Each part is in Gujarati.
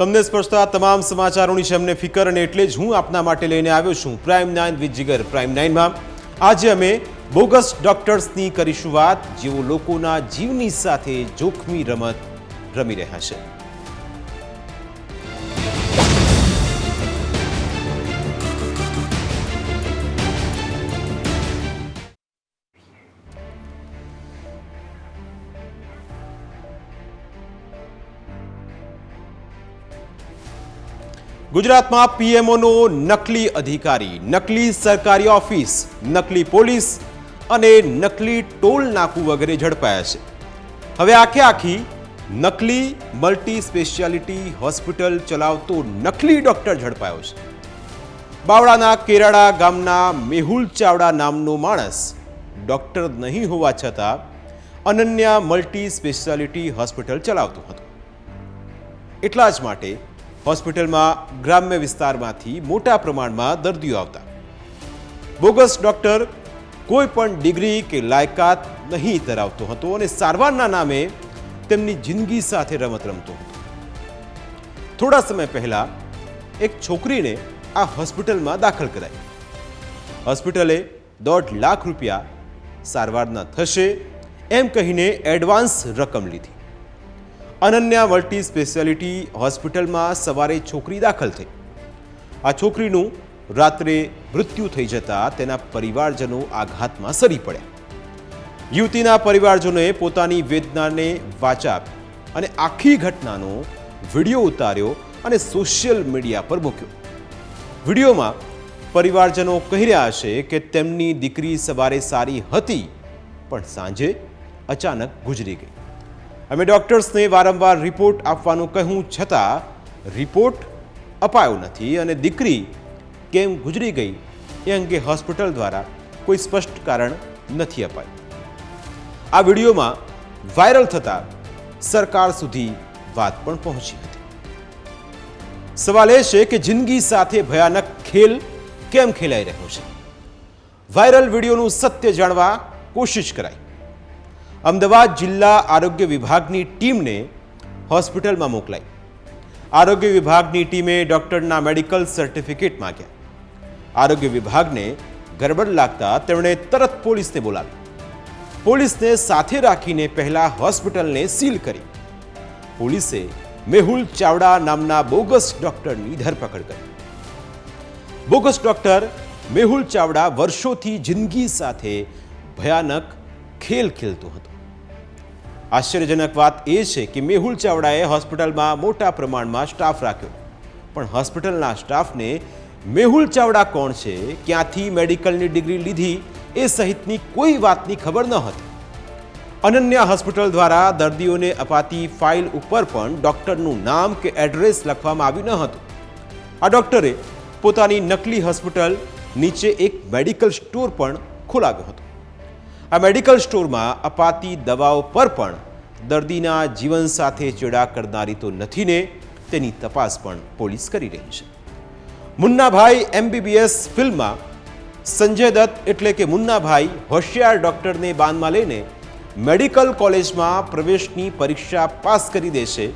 તમને સ્પર્શતા તમામ સમાચારોની છે અમને ફિકર અને એટલે જ હું આપના માટે લઈને આવ્યો છું પ્રાઇમ 9 વિથ જીગર. પ્રાઇમ 9માં આજે અમે બોગસ ડોક્ટર્સની કરીશું વાત, જેઓ લોકોના જીવની સાથે જોખમી રમત રમી રહ્યા છે. ગુજરાતમાં પીએમઓનો નકલી અધિકારી, નકલી સરકારી ઓફિસ, નકલી પોલીસ અને નકલી ટોલ નાકું વગેરે ઝડપાયા છે. હવે આખી નકલી મલ્ટી સ્પેશિયાલિટી હોસ્પિટલ ચલાવતો નકલી ડોક્ટર ઝડપાયો છે. બાવળાના કેરાડા ગામના મેહુલ ચાવડા નામનો માણસ ડોક્ટર નહીં હોવા છતાં અનન્યા મલ્ટી સ્પેશિયાલિટી હોસ્પિટલ ચલાવતો હતો. એટલા જ માટે હોસ્પિટલમાં ગ્રામ્ય વિસ્તારમાંથી મોટા પ્રમાણમાં દર્દીઓ આવતા. બોગસ ડોક્ટર કોઈ પણ ડિગ્રી કે લાયકાત નહીં ધરાવતો હતો અને સારવારના નામે તેમની જિંદગી સાથે રમત રમતો હતો. થોડા સમય પહેલા એક છોકરીને આ હોસ્પિટલમાં દાખલ કરાઈ. હોસ્પિટલે 1.5 લાખ રૂપિયા સારવારના થશે એમ કહીને એડવાન્સ રકમ લીધી. અનન્યા મલ્ટી સ્પેશિયાલિટી હોસ્પિટલમાં સવારે છોકરી દાખલ થઈ. આ છોકરીનું રાત્રે મૃત્યુ થઈ જતાં તેના પરિવારજનો આઘાતમાં સરી પડ્યા. યુવતીના પરિવારજનોએ પોતાની વેદનાને વાચા આપી અને આખી ઘટનાનો વિડીયો ઉતાર્યો અને સોશિયલ મીડિયા પર મૂક્યો. વિડીયોમાં પરિવારજનો કહી રહ્યા છે કે તેમની દીકરી સવારે સારી હતી પણ સાંજે અચાનક ગુજરી ગઈ. અમે ડોક્ટર્સને વારંવાર રિપોર્ટ આપવાનું કહ્યું છતાં રિપોર્ટ અપાયો નથી અને દીકરી કેમ ગુજરી ગઈ એ અંગે હોસ્પિટલ દ્વારા કોઈ સ્પષ્ટ કારણ નથી અપાયું. આ વિડીયોમાં વાયરલ થતાં સરકાર સુધી વાત પણ પહોંચી હતી. સવાલ એ છે કે જિંદગી સાથે ભયાનક ખેલ કેમ ખેલાઈ રહ્યો છે? વાયરલ વિડીયોનું સત્ય જાણવા કોશિશ કરાઈ. અમદાવાદ જિલ્લા આરોગ્ય વિભાગની ટીમને હોસ્પિટલમાં મોકલાઈ. આરોગ્ય વિભાગની ટીમે ડોક્ટરના મેડિકલ સર્ટિફિકેટ માંગ્યા. આરોગ્ય વિભાગને ગડબડ લાગતા તેમણે તરત પોલીસને બોલાવી. પોલીસને સાથે રાખીને પહેલા હોસ્પિટલને સીલ કરી. પોલીસે મેહુલ ચાવડા નામના બોગસ ડોક્ટરની ધરપકડ કરી. બોગસ ડોક્ટર મેહુલ ચાવડા વર્ષોથી જિંદગી સાથે ભયાનક ખેલ ખેલતો હતો. આશ્ચર્યજનક વાત એ છે કે મેહુલ ચાવડાએ હોસ્પિટલમાં મોટા પ્રમાણમાં સ્ટાફ રાખ્યો, પણ હોસ્પિટલના સ્ટાફને મેહુલ ચાવડા કોણ છે, ક્યાંથી મેડિકલની ડિગ્રી લીધી એ સહિતની કોઈ વાતની ખબર ન હતી. અનન્યા હોસ્પિટલ દ્વારા દર્દીઓને અપાતી ફાઇલ ઉપર પણ ડોક્ટરનું નામ કે એડ્રેસ લખવામાં આવ્યું ન હતું. આ ડોક્ટરે પોતાની નકલી હોસ્પિટલ નીચે એક મેડિકલ સ્ટોર પણ ખોલાવ્યો હતો. આ મેડિકલ સ્ટોરમાં અપાતી દવાઓ પર પણ દર્દીના જીવન સાથે ચેડા કરનારી તો નથી ને, તેની તપાસ પણ પોલીસ કરી રહી છે. મુન્નાભાઈ MBBS ફિલ્મમાં સંજય દત્ત એટલે કે મુન્નાભાઈ હોશિયાર ડોક્ટરને બાનમાં લઈને મેડિકલ કોલેજમાં પ્રવેશની પરીક્ષા પાસ કરી દે છે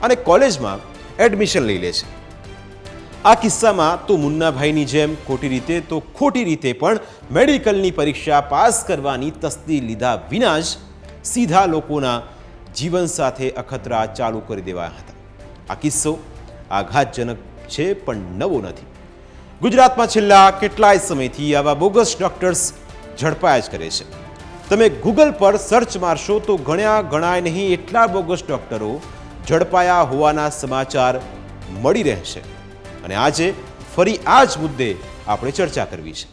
અને કોલેજમાં એડમિશન લઈ લે છે. આ કિસ્સામાં તો મુન્નાભાઈની જેમ ખોટી રીતે પણ મેડિકલની પરીક્ષા પાસ કરવાની તસ્દી લીધા વિના જ સીધા લોકોના જીવન સાથે અખતરા ચાલુ કરી દેવાયા હતા. આ કિસ્સો આઘાતજનક છે પણ નવો નથી. ગુજરાતમાં છેલ્લા કેટલાય સમયથી આવા બોગસ ડોક્ટર્સ ઝડપાયા જ કરે છે. તમે ગૂગલ પર સર્ચ મારશો તો ગણાય નહીં એટલા બોગસ ડોક્ટરો ઝડપાયા હોવાના સમાચાર મળી રહેશે. અને આજે ફરી આ જ મુદ્દે આપણે ચર્ચા કરવી છે.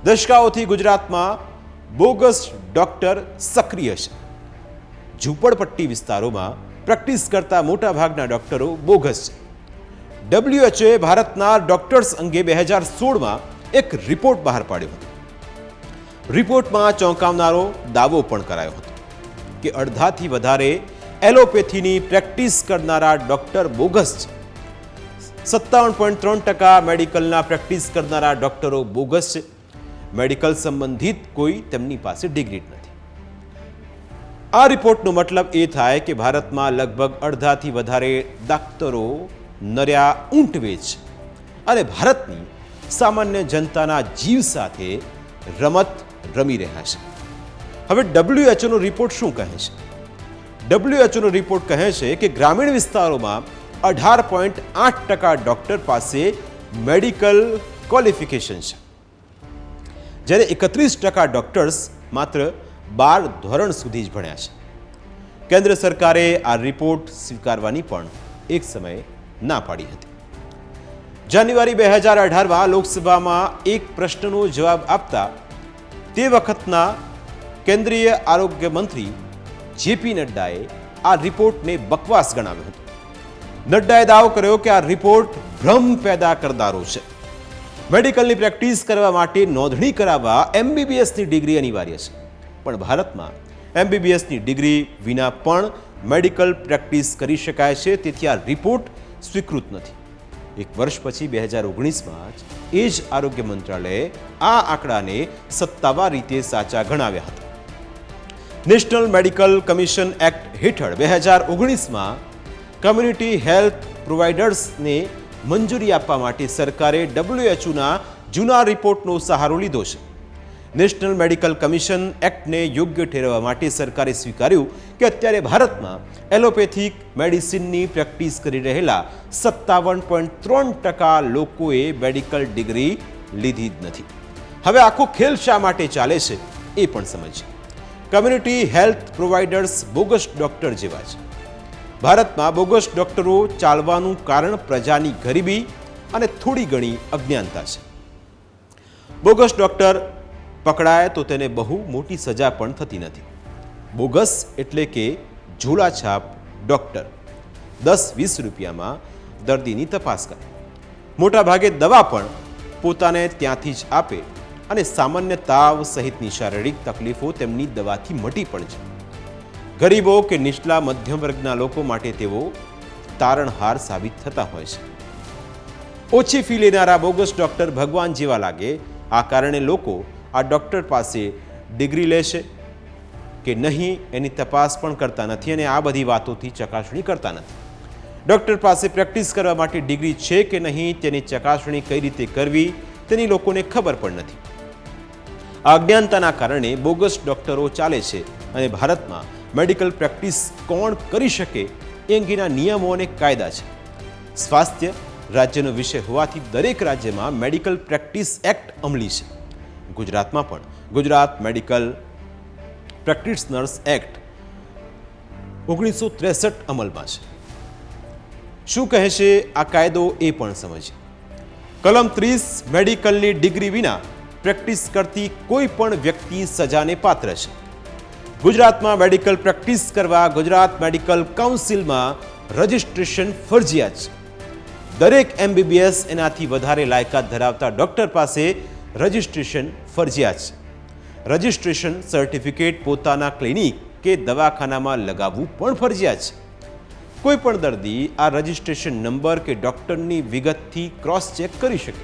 દશકાઓથી ગુજરાતમાં બોગસ ડોક્ટર સક્રિય છે. ઝૂંપડપટ્ટી વિસ્તારોમાં પ્રેક્ટિસ કરતા મોટાભાગના ડોક્ટરો બોગસ છે. WHO ભારતના ડોક્ટર્સ અંગે 2016માં એક રિપોર્ટ બહાર પાડ્યો હતો. રિપોર્ટમાં ચોંકાવનારો દાવો પણ કરાયો હતો કે અડધાથી વધારે એલોપેથીની પ્રેક્ટિસ કરનારા ડોક્ટર બોગસ છે. 57.3% મેડિકલના પ્રેક્ટિસ કરનારા ડોક્ટરો બોગસ છે. મેડિકલ સંબંધિત કોઈ તેમની પાસે ડિગ્રી નથી. આ રિપોર્ટનો મતલબ એ થાય કે ભારતમાં લગભગ અડધાથી વધારે ડોક્ટરો નર્યા ઊંટ વેચ અને ભારતની સામાન્ય જનતાના જીવ સાથે રમત રમી રહ્યા છે. હવે WHO નો રિપોર્ટ શું કહે છે? WHO નો રિપોર્ટ કહે છે કે ગ્રામીણ વિસ્તારોમાં 18.8% ડોક્ટર પાસે મેડિકલ ક્વોલિફિકેશન છે, જ્યારે 31% ડોક્ટર્સ માત્ર 12 ધોરણ સુધી જ ભણ્યા છે. કેન્દ્ર સરકારે આ રિપોર્ટ સ્વીકારવાની પણ એક સમયે ના પાડી હતી. જાન્યુઆરી 2018માં લોકસભામાં એક પ્રશ્નનો જવાબ આપતા તે વખતના કેન્દ્રીય આરોગ્ય મંત્રી જેપી નડ્ડાએ આ રિપોર્ટને બકવાસ ગણાવ્યો હતો. નડ્ડાએ દાવો કર્યો કે આ રિપોર્ટ ભ્રમ પેદા કરનારો છે. મેડિકલની પ્રેક્ટિસ કરવા માટે નોંધણી કરાવવા MBBSની ડિગ્રી અનિવાર્ય છે, પણ ભારતમાં MBBSની ડિગ્રી વિના પણ મેડિકલ પ્રેક્ટિસ કરી શકાય છે, તેથી આ રિપોર્ટ સ્વીકૃત નથી. એક વર્ષ પછી 2019માં જ એ જ આરોગ્ય મંત્રાલયે આ આંકડાને સત્તાવાર રીતે સાચા ગણાવ્યા હતા. નેશનલ મેડિકલ કમિશન એક્ટ હેઠળ 2019માં કમ્યુનિટી હેલ્થ પ્રોવાઇડર્સને મંજૂરી આપવા માટે સરકારે WHOના જૂના રિપોર્ટનો સહારો લીધો છે. નેશનલ મેડિકલ કમિશન એક્ટને યોગ્ય ઠેરવવા માટે સરકારે સ્વીકાર્યું કે અત્યારે ભારતમાં એલોપેથિક મેડિસિનની પ્રેક્ટિસ કરી રહેલા 57.3% લોકોએ મેડિકલ ડિગ્રી લીધી જ નથી. હવે આખો ખેલ શા માટે ચાલે છે એ પણ સમજીએ. Community health providers bogus doctor જેવા છે. ભારતમાં બોગસ ડોક્ટરો ચાલવાનું કારણ પ્રજાની ગરીબી અને થોડી ઘણી અજ્ઞાનતા છે. બોગસ ડોક્ટર પકડાય તો તેને બહુ મોટી સજા પણ થતી નથી. બોગસ એટલે કે ઝોલાછાપ ડોક્ટર 10-20 રૂપિયામાં દર્દીની તપાસ કરે. મોટા ભાગે દવા પણ પોતાને ત્યાંથી જ આપે અને સામાન્ય તાવ સહિતની શારીરિક તકલીફો તેમની દવાથી મટી પણ છે. ગરીબો કે નીચલા મધ્યમ વર્ગના લોકો માટે તેઓ તારણહાર સાબિત થતા હોય છે. ઓછી ફી લેનારા બોગસ ડોક્ટર ભગવાન જેવા લાગે. આ કારણે લોકો આ ડોક્ટર પાસે ડિગ્રી લેશે કે નહીં એની તપાસ પણ કરતા નથી અને આ બધી વાતોથી ચકાસણી કરતા નથી. ડોક્ટર પાસે પ્રેક્ટિસ કરવા માટે ડિગ્રી છે કે નહીં તેની ચકાસણી કઈ રીતે કરવી તેની લોકોને ખબર પણ નથી. આ અજ્ઞાનતાના કારણે બોગસ ડોક્ટરો ચાલે છે અને ભારતમાં મેડિકલ પ્રેક્ટિસ કોણ કરી શકે એ અંગેના નિયમો અને કાયદા છે. સ્વાસ્થ્ય રાજ્યનો વિષય હોવાથી દરેક રાજ્યમાં મેડિકલ પ્રેક્ટિસ એક્ટ અમલી છે. ગુજરાતમાં પણ ગુજરાત મેડિકલ પ્રેક્ટિશનર્સ એક્ટ 1963 અમલમાં છે. શું કહે છે આ કાયદો એ પણ સમજીએ. કલમ 30 મેડિકલની ડિગ્રી વિના પ્રેક્ટિસ કરતી કોઈ પણ વ્યક્તિ સજાને પાત્ર છે. ગુજરાતમાં મેડિકલ પ્રેક્ટિસ કરવા ગુજરાત મેડિકલ કાઉન્સિલમાં રજિસ્ટ્રેશન ફરજિયાત છે. દરેક MBBS એનાથી વધારે લાયકાત ધરાવતા ડોક્ટર પાસે રજિસ્ટ્રેશન ફરજિયાત છે. રજિસ્ટ્રેશન સર્ટિફિકેટ પોતાના ક્લિનિક કે દવાખાનામાં લગાવવું પણ ફરજિયાત છે. કોઈ પણ દર્દી આ રજિસ્ટ્રેશન નંબર કે ડોક્ટરની વિગતથી ક્રોસ ચેક કરી શકે.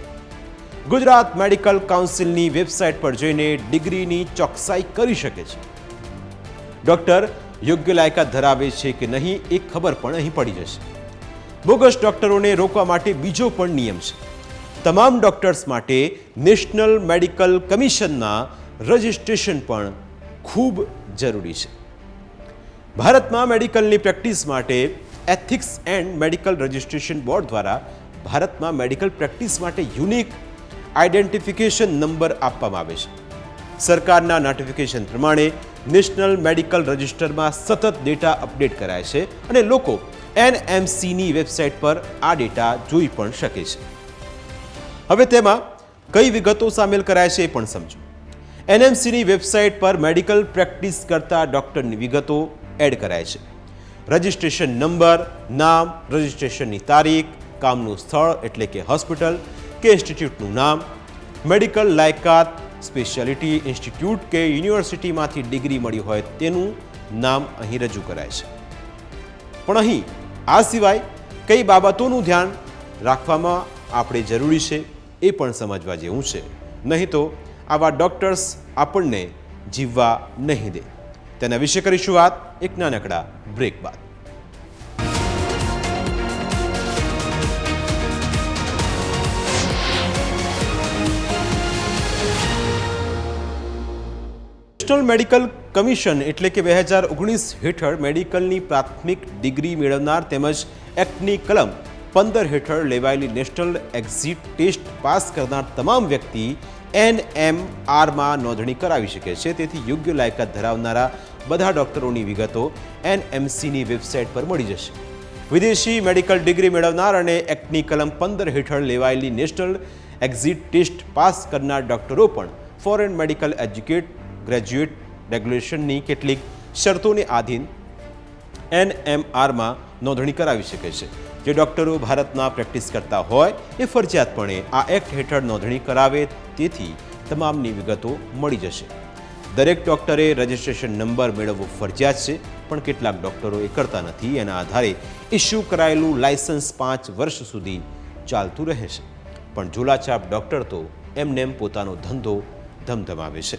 ગુજરાત મેડિકલ કાઉન્સિલની વેબસાઇટ પર જઈને ડિગ્રીની ચોકસાઈ કરી શકે છે. ડોક્ટર યોગ્ય લાયકાત ધરાવે છે કે નહીં એ ખબર પણ અહીં પડી જશે. બોગસ ડોક્ટરોને રોકવા માટે બીજો પણ નિયમ છે. તમામ ડોક્ટર્સ માટે નેશનલ મેડિકલ કમિશનમાં રજિસ્ટ્રેશન પણ ખૂબ જરૂરી છે. ભારતમાં મેડિકલની પ્રેક્ટિસ માટે ethics and medical registration board દ્વારા ભારતમાં મેડિકલ પ્રેક્ટિસ માટે યુનિક આઈડેન્ટિફિકેશન નંબર આપવામાં આવે છે. સરકારના નોટિફિકેશન પ્રમાણે નેશનલ મેડિકલ રજિસ્ટરમાં સતત ડેટા અપડેટ કરાય છે અને લોકો NMCની વેબસાઇટ પર આ ડેટા જોઈ પણ શકે છે. હવે તેમાં કઈ વિગતો સામેલ કરાય છે એ પણ સમજો. NMCની વેબસાઇટ પર મેડિકલ પ્રેક્ટિસ કરતા ડોક્ટરની વિગતો એડ કરાય છે. રજિસ્ટ્રેશન નંબર, નામ, રજિસ્ટ્રેશનની તારીખ, કામનું સ્થળ એટલે કે હોસ્પિટલ કે ઇન્સ્ટિટ્યૂટનું નામ, મેડિકલ લાયકાત, સ્પેશિયાલિટી, ઇન્સ્ટિટ્યૂટ કે યુનિવર્સિટીમાંથી ડિગ્રી મળી હોય તેનું નામ અહીં રજૂ કરાય છે. પણ અહીં આ સિવાય કઈ બાબતોનું ધ્યાન રાખવામાં આપણે જરૂરી છે એ પણ સમજવા જેવું છે. નહીં તો આવા ડોક્ટર્સ આપણને જીવવા નહીં દે. તેના વિશે કરીશું વાત એક નાનકડા બ્રેક બાદ. નેશનલ મેડિકલ કમિશન એટલે કે 2019 હેઠળ મેડિકલની પ્રાથમિક ડિગ્રી મેળવનાર તેમજ એક્ટની કલમ 15 હેઠળ લેવાયેલી નેશનલ એક્ઝિટ ટેસ્ટ પાસ કરનાર તમામ વ્યક્તિ NMRમાં નોંધણી કરાવી શકે છે. તેથી યોગ્ય લાયકાત ધરાવનારા બધા ડોક્ટરોની વિગતો NMCની વેબસાઇટ પર મળી જશે. વિદેશી મેડિકલ ડિગ્રી મેળવનાર અને એક્ટની કલમ 15 હેઠળ લેવાયેલી નેશનલ એક્ઝિટ ટેસ્ટ પાસ કરનાર ડોક્ટરો પણ ફોરેન મેડિકલ ગ્રેજ્યુએટ રેગ્યુલેશનની કેટલીક શરતોને આધીન NMRમાં નોંધણી કરાવી શકે છે. જે ડોક્ટરો ભારતમાં પ્રેક્ટિસ કરતા હોય એ ફરજિયાતપણે આ એક્ટ હેઠળ નોંધણી કરાવે, તેથી તમામની વિગતો મળી જશે. દરેક ડોક્ટરે રજિસ્ટ્રેશન નંબર મેળવવો ફરજિયાત છે, પણ કેટલાક ડોક્ટરો એ કરતા નથી. એના આધારે ઇસ્યુ કરાયેલું લાયસન્સ 5 વર્ષ સુધી ચાલતું રહે છે. પણ ઝોલાછાપ ડોક્ટર તો એમનેમ પોતાનો ધંધો ધમધમાવે છે.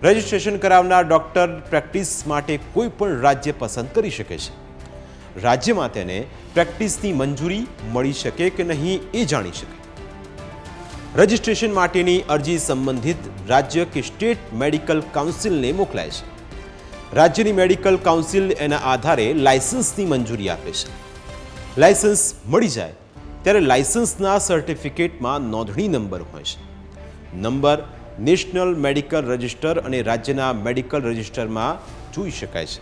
રજિસ્ટ્રેશન કરાવનાર ડોક્ટર પ્રેક્ટિસ માટે કોઈ પણ રાજ્ય પસંદ કરી શકે છે. રાજ્યમાં તેને પ્રેક્ટિસની મંજૂરી મળી શકે કે નહીં એ જાણી શકે. રજિસ્ટ્રેશન માટેની અરજી સંબંધિત રાજ્ય કે સ્ટેટ મેડિકલ કાઉન્સિલને મોકલાય છે. રાજ્યની મેડિકલ કાઉન્સિલ એના આધારે લાયસન્સની મંજૂરી આપે છે. લાયસન્સ મળી જાય ત્યારે લાયસન્સના સર્ટિફિકેટમાં નોંધણી નંબર હોય છે. નંબર નેશનલ મેડિકલ રજિસ્ટર અને રાજ્યના મેડિકલ રજિસ્ટરમાં જોઈ શકાય છે.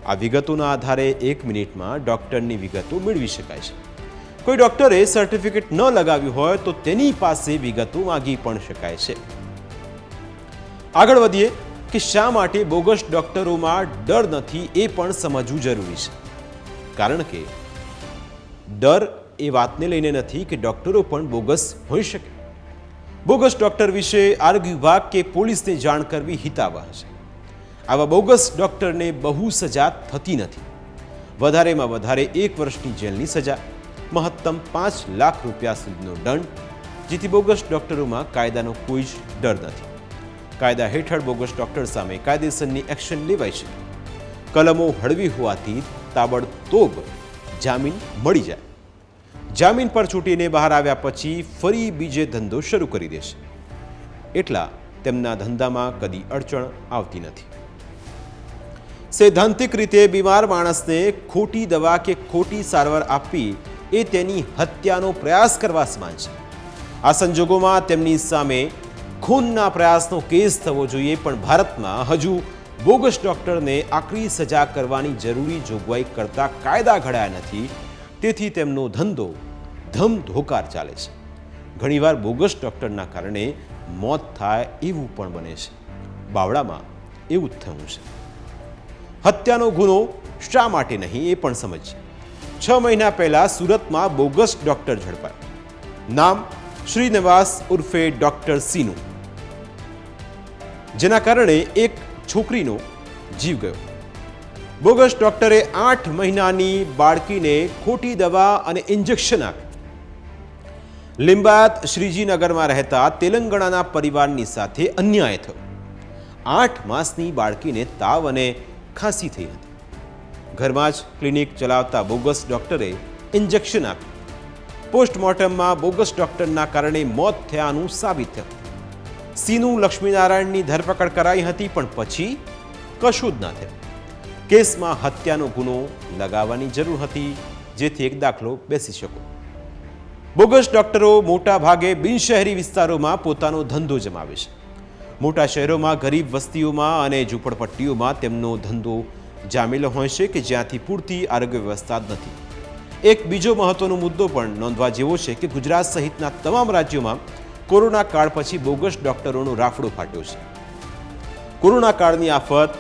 આ વિગતોના આધારે 1 મિનિટમાં ડોક્ટરની વિગતો મેળવી શકાય છે. કોઈ ડોક્ટરે સર્ટિફિકેટ ન લગાવ્યું હોય તો તેની પાસે વિગતો માંગી પણ શકાય છે. આગળ વધીએ કે શા માટે બોગસ ડોક્ટરોમાં ડર નથી એ પણ સમજવું જરૂરી છે. કારણ કે ડર એ વાતને લઈને નથી કે ડોક્ટરો પણ બોગસ હોઈ શકે. બોગસ ડોક્ટર વિશે આરોગ્ય વિભાગ કે પોલીસને જાણ કરવી હિતાવહ છે. આવા બોગસ ડોક્ટરને બહુ સજા થતી નથી. વધારેમાં વધારે 1 વર્ષની જેલની સજા, મહત્તમ 5 લાખ રૂપિયા સુધીનો દંડ, જેથી બોગસ ડોક્ટરોમાં કાયદાનો કોઈ જ ડર નથી. કાયદા હેઠળ બોગસ ડોક્ટર સામે કાયદેસરની એક્શન લેવાય છે. કલમો હળવી હોવાથી તાબડતોબ જામીન મળી જાય. જામીન પર છૂટીને બહાર આવ્યા પછી ફરી બીજે ધંધો શરૂ કરી દેશે. એટલા તેમના ધંધામાં કદી અડચણ આવતી નથી. સૈદ્ધાંતિક રીતે બીમાર માણસને ખોટી દવા કે ખોટી સારવાર આપવી એ તેની હત્યાનો પ્રયાસ કરવા સમાન છે. આ સંજોગોમાં તેમની સામે ખૂનના પ્રયાસનો કેસ થવો જોઈએ, પણ ભારતમાં હજુ બોગસ ડોક્ટરને આકરી સજા કરવાની જરૂરી જોગવાઈ કરતા કાયદા ઘડાયા નથી. તેથી તેમનો ધંધો ધમધોકાર ચાલે છે. ઘણીવાર બોગસ ડોક્ટરના કારણે મોત થાય એવું પણ બને છે. બાવળામાં એવું જ થયું છે. હત્યાનો ગુનો શા માટે નહીં એ પણ સમજીએ. 6 મહિના પહેલા સુરતમાં બોગસ ડોક્ટર ઝડપાયો. નામ શ્રીનિવાસ ઉર્ફે ડોક્ટર સીનું, જેના કારણે એક છોકરીનો જીવ ગયો. બોગસ ડોક્ટરે 8 મહિનાની બાળકીને ખોટી દવા અને ઇન્જેક્શન આપ્યું. લિંબાયત શ્રીજીનગરમાં રહેતા તેલંગાણાના પરિવારની સાથે અન્યાય થયો. 8 માસની બાળકીને તાવ અને ખાંસી થઈ હતી. ઘરમાં જ ક્લિનિક ચલાવતા બોગસ ડોક્ટરે ઇન્જેક્શન આપ્યું. પોસ્ટમોર્ટમમાં બોગસ ડોક્ટરના કારણે મોત થયાનું સાબિત થયું. સીનું લક્ષ્મીનારાયણની ધરપકડ કરાઈ હતી, પણ પછી કશું જ ના થયું. કેસમાં હત્યાનો ગુનો લગાવવાની જરૂર હતી, જેથી એક દાખલો બેસી શકો. બોગસ ડોક્ટરો મોટા ભાગે બિનશહેરી વિસ્તારોમાં પોતાનો ધંધો જમાવે છે. મોટા શહેરોમાં ગરીબ વસ્તીઓમાં અને ઝૂંપડપટ્ટીઓમાં તેમનો ધંધો જામેલો હોય છે કે જ્યાંથી પૂરતી આરોગ્ય વ્યવસ્થા જ નથી. એક બીજો મહત્વનો મુદ્દો પણ નોંધવા જેવો છે કે ગુજરાત સહિતના તમામ રાજ્યોમાં કોરોના કાળ પછી બોગસ ડોક્ટરોનો રાફડો ફાટ્યો છે. કોરોના કાળની આફત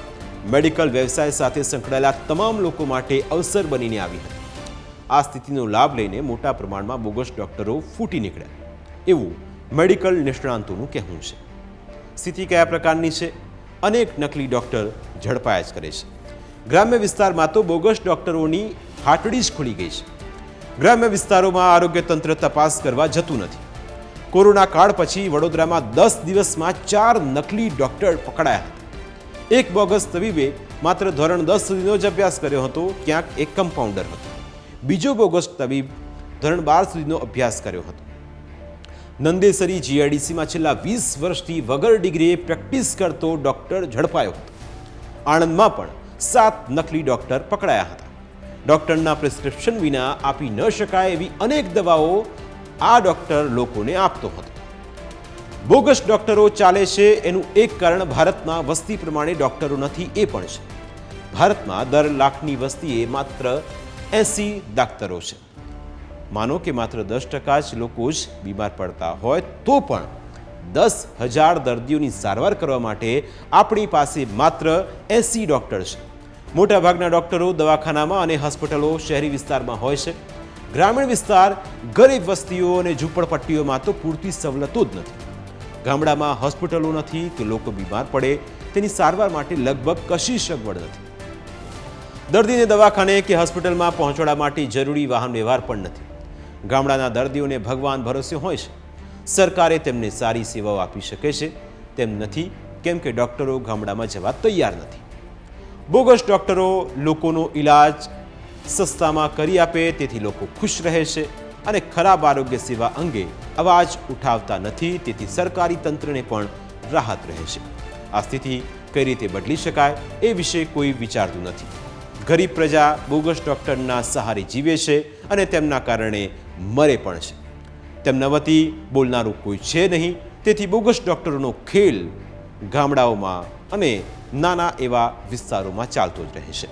મેડિકલ વ્યવસાય સાથે સંકળાયેલા તમામ લોકો માટે અવસર બનીને આવી હતી. આ સ્થિતિનો લાભ લઈને મોટા પ્રમાણમાં બોગસ ડોક્ટરો ફૂટી નીકળ્યા એવું મેડિકલ નિષ્ણાંતોનું કહેવું છે. સ્થિતિ કયા પ્રકારની છે? અનેક નકલી ડોક્ટર ઝડપાયા જ કરે છે. ગ્રામ્ય વિસ્તારમાં તો બોગસ ડોક્ટરોની હાટડી જ ખુલી ગઈ છે. ગ્રામ્ય વિસ્તારોમાં આરોગ્ય તંત્ર તપાસ કરવા જતું નથી. કોરોના કાળ પછી વડોદરામાં 10 દિવસમાં 4 નકલી ડોક્ટર પકડાયા હતા. એક બોગસ તબીબે માત્ર ધોરણ 10 સુધીનો જ અભ્યાસ કર્યો હતો, ક્યાંક એક કમ્પાઉન્ડર હતો. બીજો બોગસ તબીબ ધોરણ 12 સુધીનો અભ્યાસ કર્યો હતો. નંદેસરી જીઆઈડીસીમાં છેલ્લા 20 વર્ષથી વગર ડિગ્રીએ પ્રેક્ટિસ કરતો ડોક્ટર ઝડપાયો હતો. આણંદમાં પણ 7 નકલી ડોક્ટર પકડાયા હતા. ડોક્ટરના પ્રિસ્ક્રિપ્શન વિના આપી ન શકાય એવી અનેક દવાઓ આ ડોક્ટર લોકોને આપતો હતો. બોગસ ડોક્ટરો ચાલે છે એનું એક કારણ ભારતમાં વસ્તી પ્રમાણે ડોક્ટરો નથી એ પણ છે. ભારતમાં દર લાખની વસ્તીએ માત્ર 80 દાક્તરો છે. માનો કે માત્ર 10% જ લોકો જ બીમાર પડતા હોય તો પણ 10,000 દર્દીઓની સારવાર કરવા માટે આપણી પાસે માત્ર 80 ડોક્ટર છે. મોટાભાગના ડોક્ટરો દવાખાનામાં અને હોસ્પિટલો શહેરી વિસ્તારમાં હોય છે. ગ્રામીણ વિસ્તાર, ગરીબ વસ્તીઓ અને ઝૂંપડપટ્ટીઓમાં તો પૂરતી સવલતો જ નથી. ગામડામાં હોસ્પિટલો નથી તો લોકો બીમાર પડે તેની સારવાર માટે લગભગ કશી સગવડ નથી. દર્દીને દવાખાને કે હોસ્પિટલમાં પહોંચવા માટે જરૂરી વાહન વ્યવહાર પણ નથી. ગામડાના દર્દીઓને ભગવાન ભરોસે હોય છે. સરકારે તેમને સારી સેવાઓ આપી શકે છે તેમ નથી, કેમ કે ડોક્ટરો ગામડામાં જવા તૈયાર નથી. બોગસ ડોક્ટરો લોકોનો ઈલાજ સસ્તામાં કરી આપે તેથી લોકો ખુશ રહે છે અને ખરાબ આરોગ્ય સેવા અંગે અવાજ ઉઠાવતા નથી, તેથી સરકારી તંત્રને પણ રાહત રહે છે. આ સ્થિતિ કઈ રીતે બદલી શકાય એ વિશે કોઈ વિચારતું નથી. ગરીબ પ્રજા બોગસ ડોક્ટરના સહારે જીવે છે અને તેમના કારણે મરે પણ છે. તેમના વતી બોલનારું કોઈ છે નહીં, તેથી બોગસ ડોક્ટરોનો ખેલ ગામડાઓમાં અને નાના એવા વિસ્તારોમાં ચાલતો જ રહે છે.